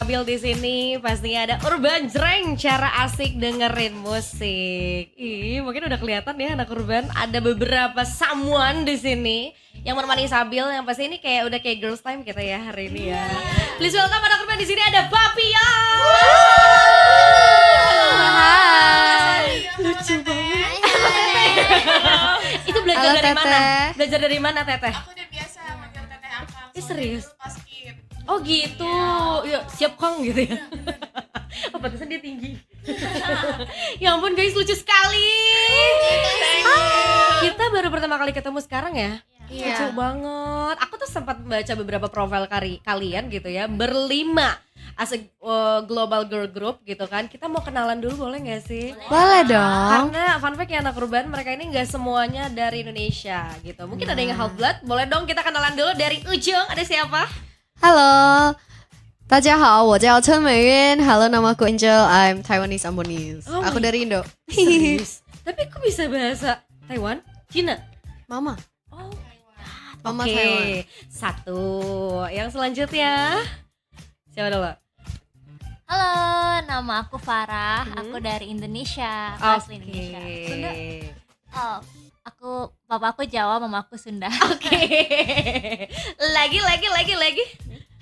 Sabil di sini. Pastinya ada Urban Jreng, cara asik dengerin musik. Ih, mungkin udah kelihatan ya anak Urban. Ada beberapa someone di sini yang menemani Sabil. Yang pasti ini kayak udah kayak girls time kita ya hari ini ya. Please welcome anak Urban di sini ada Papia. Hai. Lucu banget. Itu belajar Halo, dari mana? Teteh. Belajar dari mana Teteh? Aku udah biasa manggil teteh Akang. Serius? Pas skip. Oh gitu, ya siap Kang gitu ya. Oh pantesan dia tinggi. Ya ampun guys, lucu sekali. Kita baru pertama kali ketemu sekarang ya. Lucu banget. Aku tuh sempat baca beberapa profil kalian gitu ya, berlima as a global girl group gitu kan. Kita mau kenalan dulu boleh gak sih? Boleh dong. Karena fun fact ya anak Urban, mereka ini gak semuanya dari Indonesia gitu. Mungkin ada yang half blood, boleh dong kita kenalan dulu dari ujung. Ada siapa? Halo. 大家好，我叫陈美韵。Halo, nama aku Angel. I'm Taiwanese Ambonese. Oh Aku my- dari Indo. Serius? Tapi kok bisa bahasa Taiwan? Cina? Mama. Oh, Mama oke. Taiwan. Satu. Yang selanjutnya siapa dulu? Halo, nama aku Farah. Aku dari Indonesia, asli Indonesia. Sunda. Oh, papa aku Jawa, mama aku Sunda. Oke. Lagi.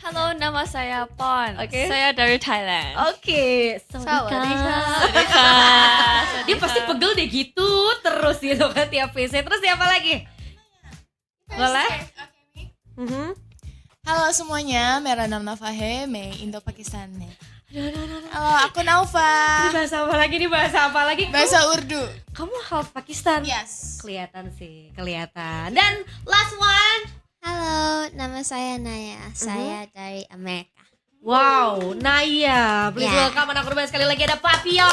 Halo, nama saya Pon. Oke. Saya dari Thailand. Oke. Sawadika. Dia pasti pegel deh gitu terus gitu kan tiap visit. Terus siapa lagi? Boleh? Oke, Mi. Mhm. Halo semuanya, मेरा नाम नौफा है, मैं Indo Pakistan nih. Halo, aku Naufa. Ini bahasa apa lagi? Bahasa Urdu. Kamu half Pakistan? Yes. Kelihatan sih, kelihatan. Dan last one. Halo, nama saya Naya. Saya dari Amerika. Wow, Naya. Please Ya. welcome anak Urban sekali lagi ada Papion.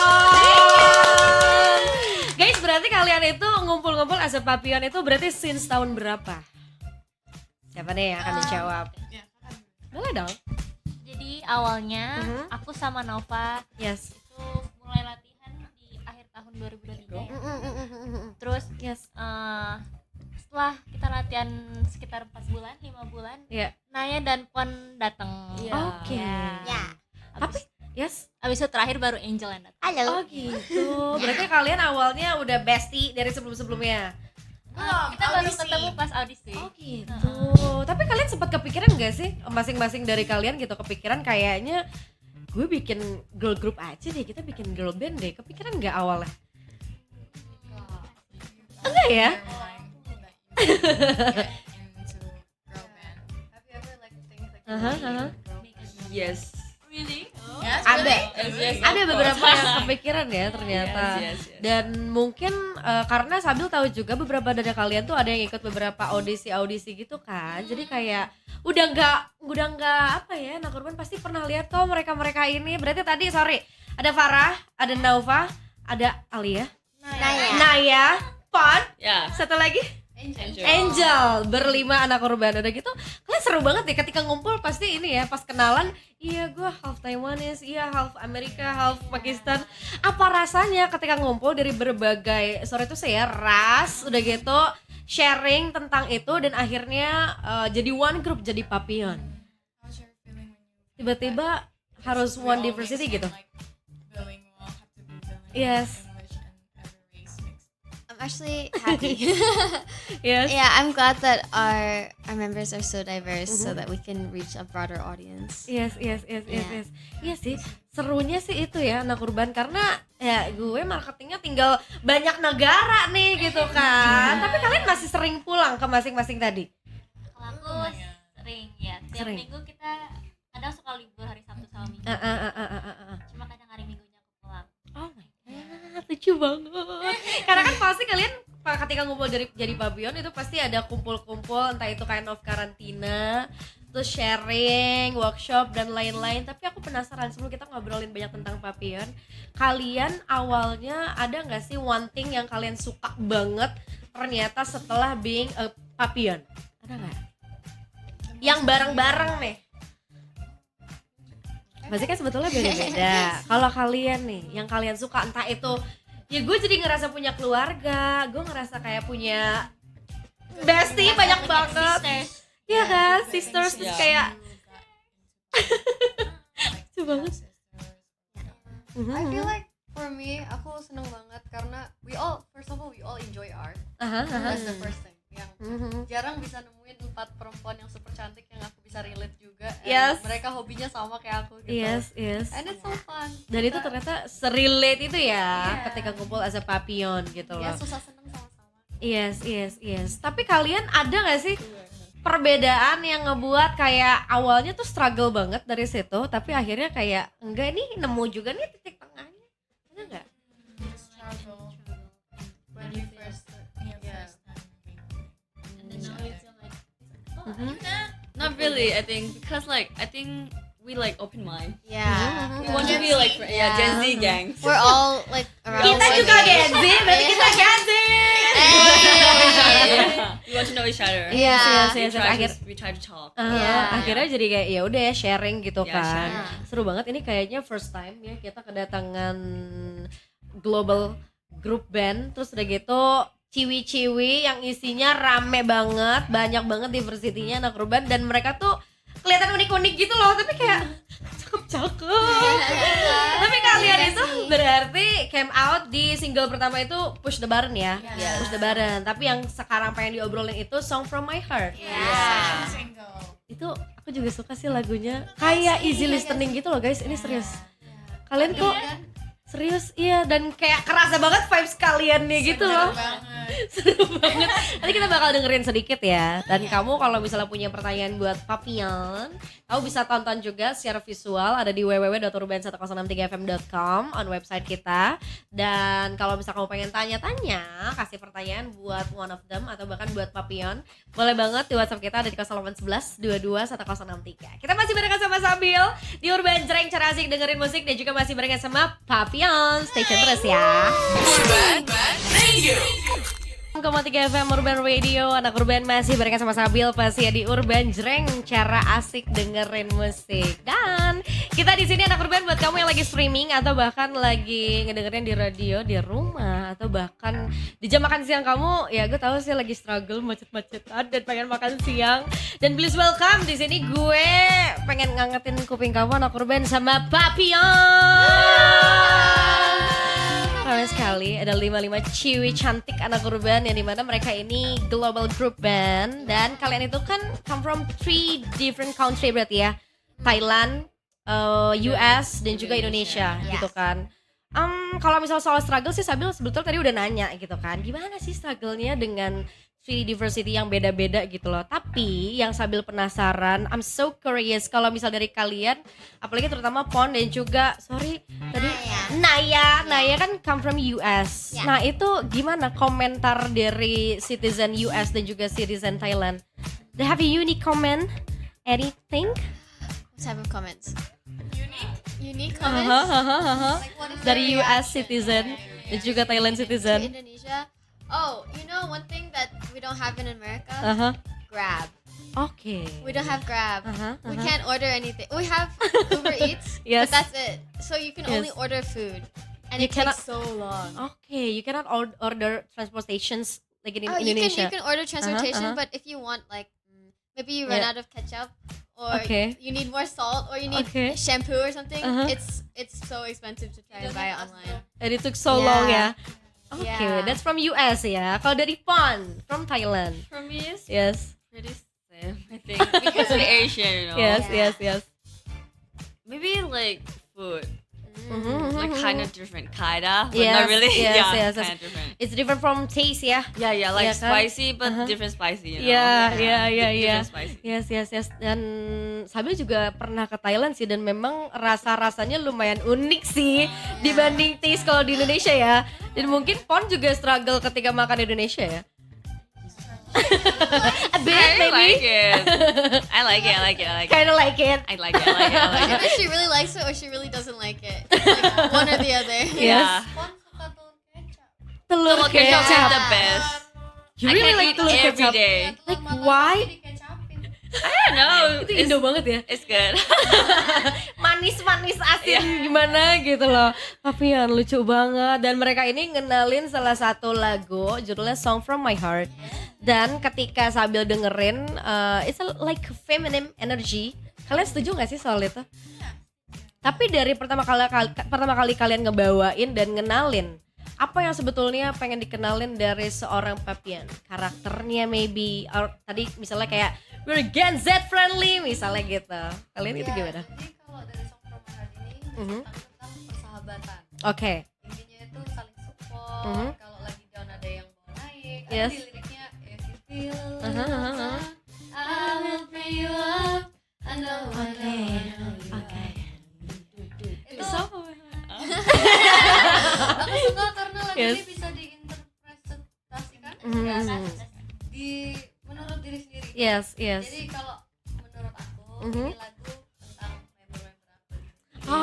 Guys, berarti kalian itu ngumpul-ngumpul as a Papion itu berarti since tahun berapa? Siapa nih yang akan menjawab? Ya, Boleh dong. Jadi awalnya Mhm. aku sama Nova Yes. itu mulai latihan di akhir tahun 2023 ya. Terus Yes. setelah kita latihan sekitar 4 bulan, 5 bulan, Iya. Naya dan Pon datang. Oke. Ya. Abis, Yes. abis itu terakhir baru Angel yang datang. Halo. Oh gitu. Berarti kalian awalnya udah bestie dari sebelum-sebelumnya. Kita baru audisi. ketemu pas audisi. Oh gitu. Tapi kalian sempat kepikiran gak sih masing-masing dari kalian gitu kepikiran kayaknya gue bikin girl group aja deh, kita bikin girl band deh. Kepikiran gak awalnya? Enggak ya? Yes. Really? Yes, Ada. Yes, Ada beberapa yang kepikiran ya ternyata. Yes. Dan mungkin karena Sabil tahu juga beberapa dari kalian tuh ada yang ikut beberapa audisi gitu kan. Jadi kayak udah nggak apa ya, anak Urban pasti pernah lihat kok mereka ini. Berarti tadi ada Farah, ada Naufa, ada Alia, Naya, Pon, Ya. satu lagi Angel, berlima anak Urban. Udah gitu kalian seru banget deh ketika ngumpul. Pasti ini ya pas kenalan, iya gue half Taiwanese, iya half Amerika, half Pakistan. Apa rasanya ketika ngumpul dari berbagai ras, udah gitu sharing tentang itu dan akhirnya jadi one group, jadi Papion. Tiba-tiba harus one diversity gitu. Yes. I'm actually happy. Yes. Yeah, I'm glad that our members are so diverse so that we can reach a broader audience. Yes. Yeah. Iya sih, serunya sih itu ya anak Urban karena ya gue marketingnya tinggal banyak negara nih gitu kan. Tapi kalian masih sering pulang ke masing-masing tadi. Kalau aku sering ya, tiap Sering. minggu kita kadang suka libur hari Sabtu sama Minggu. Cuma kadang hari Minggunya aku pulang. Oh my god, lucu banget. Karena kan pasti kalian ketika ngumpul jadi Papion itu pasti ada kumpul-kumpul, entah itu kind of karantina, terus sharing, workshop dan lain-lain. Tapi aku penasaran sebelum kita ngobrolin banyak tentang Papion, kalian awalnya ada nggak sih one thing yang kalian suka banget ternyata setelah being a Papion? Ada nggak? Yang bareng-bareng nih. Pasti kan sebetulnya beda-beda. Kalau kalian nih, yang kalian suka entah itu ya gue jadi ngerasa punya keluarga, gue ngerasa kayak punya bestie banyak banget. Sisters. Iya kan, sisters terus Yeah. kayak Lucu banget. I feel like for me, aku seneng banget karena first of all we all enjoy art. That's the first thing. Yang jarang bisa nemuin 4 perempuan yang super cantik yang aku bisa relate juga. And Yes. mereka hobinya sama kayak aku gitu. Yes. And it's so fun. Dan itu ternyata serelate itu ya ketika kumpul as a papillon gitu loh. Ya susah seneng sama-sama. Yes. Tapi kalian ada gak sih perbedaan yang ngebuat kayak awalnya tuh struggle banget dari situ, tapi akhirnya kayak enggak nih nemu juga nih titik tengahnya, ada nggak? Struggle. When you first Not really, I think, because like I think we like open mind. Yeah. We want to be like Gen Z gangs. We're all like around. Kita the juga same age. Gen Z, berarti kita Gen Z. We want to know each other. Yeah. Yes. We try to talk. Akhirnya jadi kayak ya udah sharing gitu Ya, kan. sharing. Seru banget ini kayaknya first time ya kita kedatangan global group band, terus udah gitu ciwi-ciwi yang isinya rame banget, banyak banget diversity-nya anak urban dan mereka tuh kelihatan unik-unik gitu loh, tapi kayak cakep-cakep. Tapi kalian itu berarti came out di single pertama itu Push the Button ya. Push the Button. Tapi yang sekarang pengen diobrolin itu Song from My Heart. Single. Itu aku juga suka sih lagunya. Kayak easy listening gitu loh guys. Ini serius. Kalian kok serius iya dan kayak kerasa banget vibes kalian nih gitu loh. Seru banget. Nanti kita bakal dengerin sedikit ya. Dan kamu kalau misalnya punya pertanyaan buat Papillon, kamu bisa tonton juga secara visual ada di www.urban1063fm.com on website kita. Dan kalau misalnya kamu pengen tanya-tanya, kasih pertanyaan buat one of them atau bahkan buat Papillon, boleh banget di WhatsApp kita ada di 0811 22 1063. Kita masih barengan sama Sabil di Urban Jreng, cara asik dengerin musik dan juga masih barengan sama Papillon. Stay tune terus ya. Urban Radio. 3 FM Urban Radio, anak Urban masih barengan sama Sabil pasti ya di Urban Jreng, cara asik dengerin musik. Dan kita di sini anak Urban buat kamu yang lagi streaming atau bahkan lagi ngedengerin di radio di rumah atau bahkan di jam makan siang kamu, ya gue tahu sih lagi struggle macet-macetan dan pengen makan siang. Dan please welcome di sini gue pengen ngangetin kuping kamu anak Urban sama Papillon. Ramai sekali, ada 55 ciwi cantik anak urban yang dimana mereka ini global group band. Dan kalian itu kan come from 3 different country berarti ya, Thailand, US dan juga Indonesia gitu kan. Kalau misal soal struggle sih Sabil sebetulnya tadi udah nanya gitu kan, gimana sih struggle-nya dengan 3 diversity yang beda-beda gitu loh. Tapi yang Sabil penasaran, I'm so curious kalau misal dari kalian, apalagi terutama Pon dan juga Naya kan come from US. Nah itu gimana komentar dari citizen US dan juga citizen Thailand? They have a unique comment? Anything? What type of comments? Unique Comments? Like what is Dari their US reaction? citizen dan juga Thailand citizen. Indonesia. Oh, you know one thing that we don't have in America? Grab. Oke. We don't have Grab. We Uh-huh. can't order anything. We have Uber Eats, Yes. but that's it. So you can only Yes. order food, and You it takes cannot- so long. Oke, you cannot order transportations like in Oh, you Indonesia. can order transportation, uh-huh. but if you want like maybe you run Yeah. out of ketchup or Okay. you need more salt or you need Okay. shampoo or something, Uh-huh. it's so expensive to try and buy it online. And it took so Yeah. long ya. Oke, Yeah. that's from US ya. Kalau dari Pon, from Thailand. For me, it's Yes. pretty same, I think, because we're Asian, you know. Yes, Yeah. yes. Maybe like food, Mhm, like mhm. kind of different, kinda, but Yes, not really. yes, Yeah, yes. kind of different. It's different from taste ya. Yeah, like Yeah, kan? spicy, but Uh-huh. different spicy, you know. Yeah. Different spicy. Yes. Dan Sabil juga pernah ke Thailand sih dan memang rasa-rasanya lumayan unik sih dibanding taste kalau di Indonesia ya. Dan mungkin Pon juga struggle ketika makan di Indonesia ya. A bit I maybe. like it. I like it. Kind of like it. I like it. Either she really likes it or she really doesn't like it. It's like one or the other. Yes. Telur Telur kecap is kecap. the best. You I really can like eat telur every kecap? day. Like why? I don't know. Itu Indo banget ya. It's good. Manis asin gimana gitu loh. Papillon lucu banget dan mereka ini ngenalin salah satu lagu judulnya Song from My Heart. Dan ketika Sabil dengerin it's like feminine energy. Kalian setuju gak sih soal itu? Tapi dari pertama kali kalian ngebawain dan ngenalin, apa yang sebetulnya pengen dikenalin dari seorang Papillon? Karakternya maybe, or tadi misalnya kayak we're Gen Z friendly misalnya gitu. Kalian itu gimana? Jadi kalau dari Song From My Heart ini tentang persahabatan. Oke. Intinya itu saling support. Kalau lagi down ada yang mau naik. Yes. Ada di liriknya if you feel down, I will bring you up. I know. Oke. Itu aku suka karena lagu Yes. ini bisa diinterpretasikan menurut diri sendiri. Yes. Jadi kalau menurut aku ini lagu tentang member-member aku.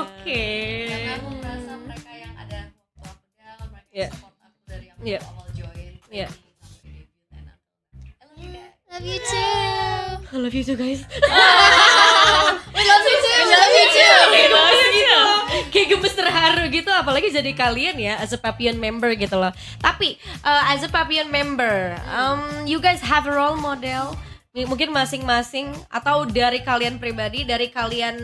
Oke. Karena aku merasa mereka yang ada waktu aku down, mereka yang support aku dari yang awal join sampai debut and I love you guys. Love you too. I love you too guys. We love you too. We love you too. Kayak gemes terharu gitu, apalagi jadi kalian ya as a Papillon member gitu loh. Tapi as a Papillon member, you guys have a role model mungkin masing-masing atau dari kalian pribadi, dari kalian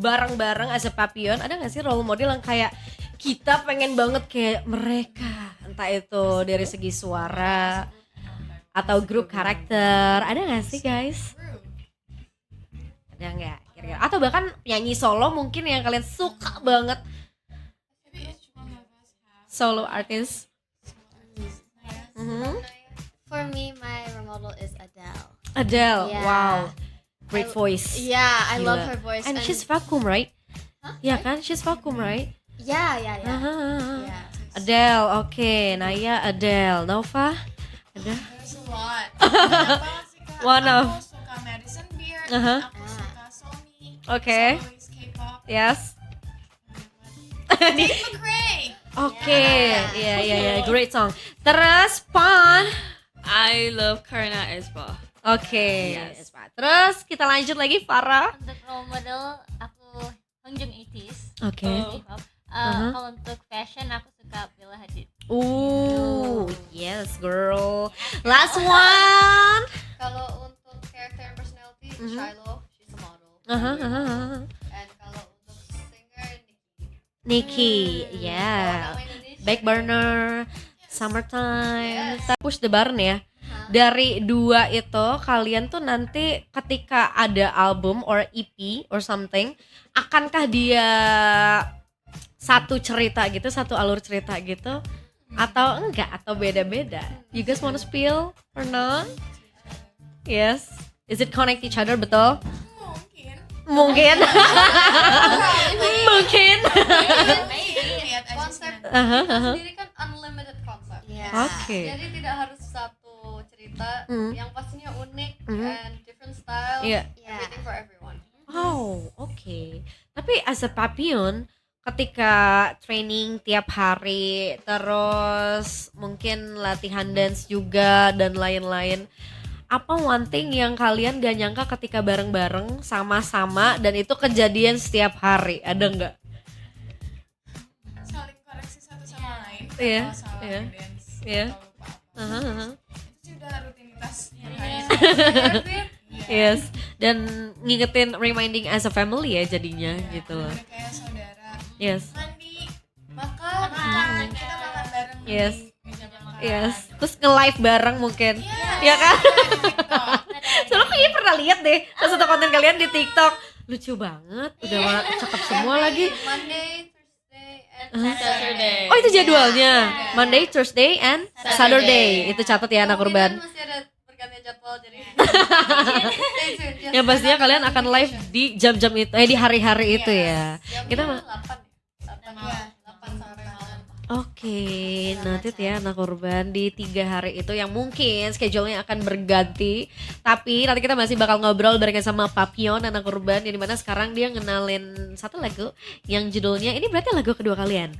bareng-bareng as a Papillon, ada gak sih role model yang kayak kita pengen banget kayak mereka, entah itu dari segi suara atau grup karakter, ada gak sih guys? Ada nggak kira-kira? Atau bahkan nyanyi solo mungkin yang kalian suka banget, solo artist. For me, my role model is Adele. Adele, Yeah. wow, great voice. Yeah, I love Gila. her voice. And she's vacuum, right? Ya kan, she's vacuum, right? yeah. Yeah. Adele, oke. Naya, Adele, Nova, ada? There's a lot. Banyak banget sih, Kak. One of. Aku suka Madison Beer, Uh-huh. aku suka Sony, Oke. soloist K-pop. Yes. McRae. Oke, iya, great song. Terus Pan, I love Karina Espa. oke. Terus kita lanjut lagi Farah. Untuk role model aku Hongjung 80s. Oke. K-pop. Kalau untuk fashion aku suka Bella Hadid. Yes girl. Last one. Kalau untuk character and personality, Shiloh, she's a model. And kalau untuk singer, Nikki, kalau yeah. nama Indonesia, Back burner, summertime. Push the button ya. Dari dua itu kalian tuh nanti ketika ada album or EP or something, akankah dia satu cerita gitu, satu alur cerita gitu, atau enggak, atau beda-beda? You guys wanna spill or not? Yes. Is it connect each other, betul? Mungkin. Mungkin. Lihat aja konsep sih. kita sendiri kan unlimited konsep. Oke. Jadi tidak harus satu cerita yang pastinya unik and different style, Iya. everything for everyone. Oh, oke. Tapi as a Papillon, ketika training tiap hari, terus mungkin latihan dance juga dan lain-lain, apa one thing yang kalian gak nyangka ketika bareng-bareng sama-sama dan itu kejadian setiap hari? Ada nggak? Saling koreksi satu sama lain. Iya, Kalau salah iya. dance Iya. atau lupa apa. Itu sih udah rutinitas tiap hari. Yes. Dan ngingetin, reminding as a family ya jadinya gitu loh. Udah kayak saudara. Yes. Mandi, Makan, kita makan bareng Yes. di meja makan. Yes. Terus nge-live bareng mungkin. Ya kan? Soalnya kayaknya pernah lihat deh salah satu konten kalian di TikTok. Lucu banget. Udah cakep semua lagi. Monday, Thursday, and Saturday. Oh, itu jadwalnya. Monday, Thursday, and Saturday. Itu catat ya anak urban. Kemungkinan masih ada pergantian jadwal jadi. Stay tuned, just Yang pastinya kalian akan live di jam-jam itu, di hari-hari itu ya. Kita jamnya 8 ya. 8 sampai malam. Oke, nanti ya anak urban di 3 hari itu yang mungkin schedule-nya akan berganti. Tapi nanti kita masih bakal ngobrol barengan sama Papillon anak urban, yang dimana sekarang dia ngenalin satu lagu yang judulnya, ini berarti lagu kedua kalian,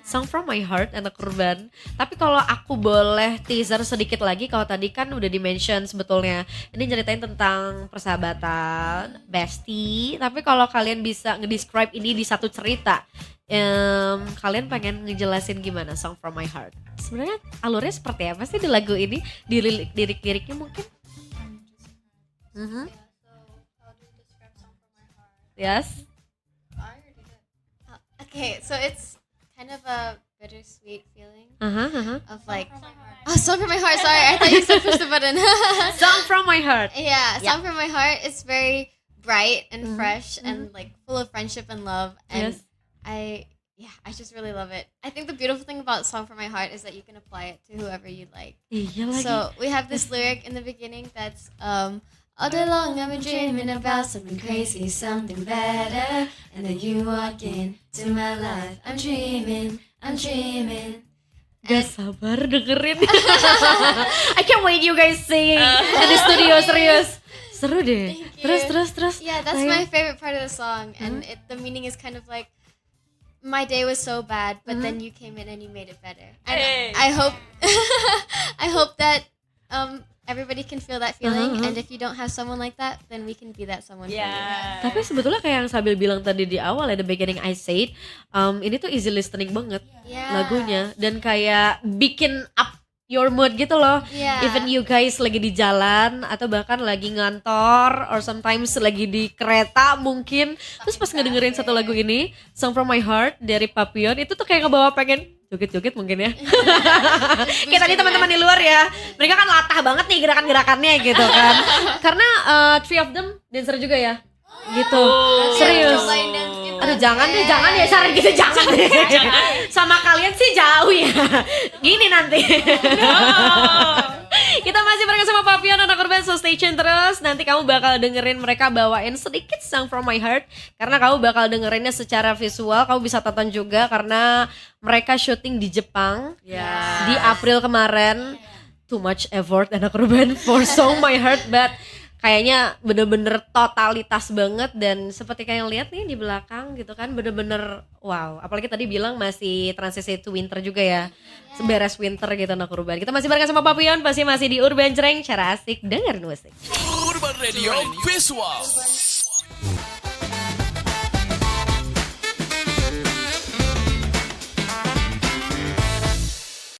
Song From My Heart anak urban. Tapi kalau aku boleh teaser sedikit lagi, kalau tadi kan udah di-mention sebetulnya ini ceritain tentang persahabatan, bestie. Tapi kalau kalian bisa nge-describe ini di satu cerita, kalian pengen ngejelasin gimana Song From My Heart? Sebenarnya alurnya seperti apa sih di lagu ini? Di lirik-liriknya mungkin? So, how do you describe Song From My Heart? Yes. I already did. Okay, so it's kind of a bittersweet feeling Uh-huh. of like, oh, Song from My Heart. Sorry, I thought you said push the button. Song from My Heart. Yeah, Yeah. Song from My Heart is very bright and fresh and like full of friendship and love. And Yes. I just really love it. I think the beautiful thing about Song from My Heart is that you can apply it to whoever you like. Iya lagi. So we have this lyric in the beginning that's all day long I've been dreaming about something crazy, something better, and then you walk into my life. I'm dreaming. Gak sabar dengerin. I can't wait you guys sing in the studio, serius. Seru deh. Thank you. Terus. Yeah, that's my favorite part of the song, and the meaning is kind of like, my day was so bad, but then you came in and you made it better. And Hey. I hope, I hope that everybody can feel that feeling, and if you don't have someone like that, then we can be that someone for you. Yeah. Tapi sebetulnya kayak yang Sabil bilang tadi di awal ya, the beginning I said, ini tuh easy listening banget Yeah. lagunya, dan kayak bikin up your mood gitu loh. Yeah. Even you guys lagi di jalan atau bahkan lagi ngantor or sometimes lagi di kereta mungkin, terus pas ngedengerin satu lagu ini, Song from My Heart dari Papillon, itu tuh kayak ngebawa pengen joget-joget mungkin ya. Kayak tadi teman-teman di luar ya, mereka kan latah banget nih gerakan-gerakannya gitu kan. Karena three of them dancer juga ya. Gitu. Serius. Cobain dance kita. Aduh jangan ya saran gitu, jangan deh. Sama kalian sih jauh ya. Gini nanti. Kita masih bareng sama Papillon anak urban, so stay tune terus. Nanti kamu bakal dengerin mereka bawain sedikit Song from My Heart, karena kamu bakal dengerinnya secara visual. Kamu bisa tonton juga karena mereka syuting di Jepang di April kemarin. Too much effort anak urban for Song My Heart, but kayaknya bener-bener totalitas banget. Dan seperti kalian lihat nih di belakang gitu kan, bener-bener wow. Apalagi tadi bilang masih transisi to winter juga ya, beres winter gitu anak urban. Kita masih bareng sama Papillon, pasti masih di Urban Jreng, cara asik dengerin musik. Urban Radio Visual.